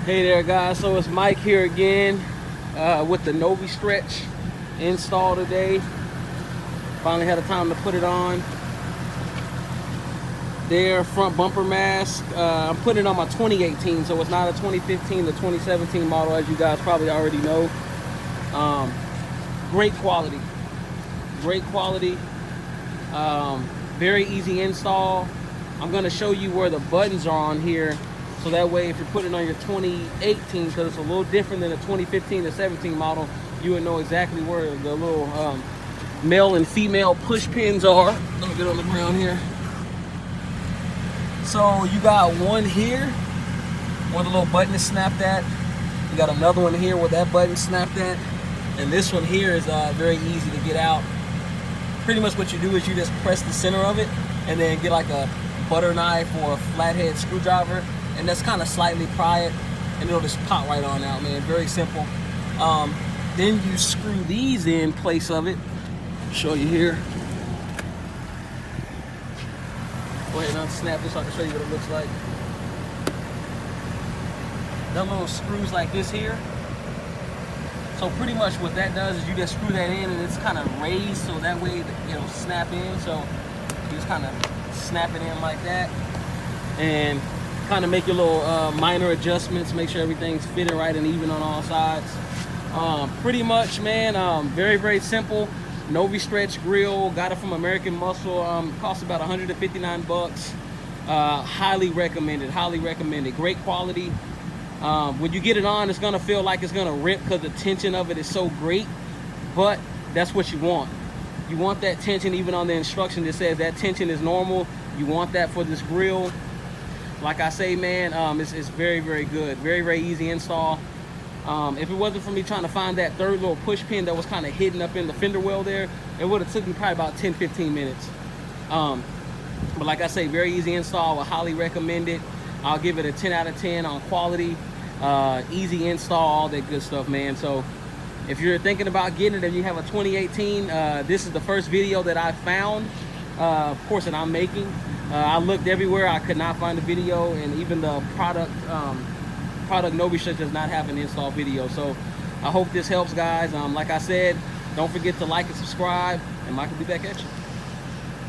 Hey there guys, so it's Mike here again with the novistretch install today. Finally had a time to put it on. Their front bumper mask, I'm putting it on my 2018, so it's not a 2015 to 2017 model, as you guys probably already know. Great quality, very easy install. I'm going to show you where the buttons are on here, so that way if you're putting on your 2018, because it's a little different than a 2015 to 17 model, you would know exactly where the little male and female push pins are. Let me get on the ground here. So you got one here where the little button is snapped at. You got another one here where that button snapped at. And this one here is very easy to get out. Pretty much what you do is you just press the center of it and then get like a butter knife or a flathead screwdriver, and that's kind of slightly pry it and it'll just pop right on out, man. Very simple. Then you screw these in place of it. I'll show you here. Go ahead and unsnap this so I can show you what it looks like. That little screws like this here. So pretty much what that does is you just screw that in and it's kind of raised so that way it'll snap in. So you just kind of snap it in like that and kind of make your little minor adjustments, make sure everything's fitting right and even on all sides. Pretty much, man, very simple. Novistretch grill, got it from American Muscle, cost about 159 bucks. Highly recommended, great quality. When you get it on, it's gonna feel like it's gonna rip because the tension of it is so great, but that's what you want. You want that tension. Even on the instruction that says that tension is normal, you want that for this grill. Like I say, man, it's very good, very easy install. If it wasn't for me trying to find that third little push pin that was kind of hidden up in the fender well there, it would have took me probably about 10-15 minutes. But like I say, very easy install. I would highly recommend it. I'll give it a 10 out of 10 on quality, easy install, all that good stuff, man. So if you're thinking about getting it and you have a 2018, this is the first video that I found, of course, that I'm making. I looked everywhere, I could not find a video, and even the product novistretch does not have an install video. So I hope this helps, guys. Like I said, don't forget to like and subscribe, and Mike will be back at you.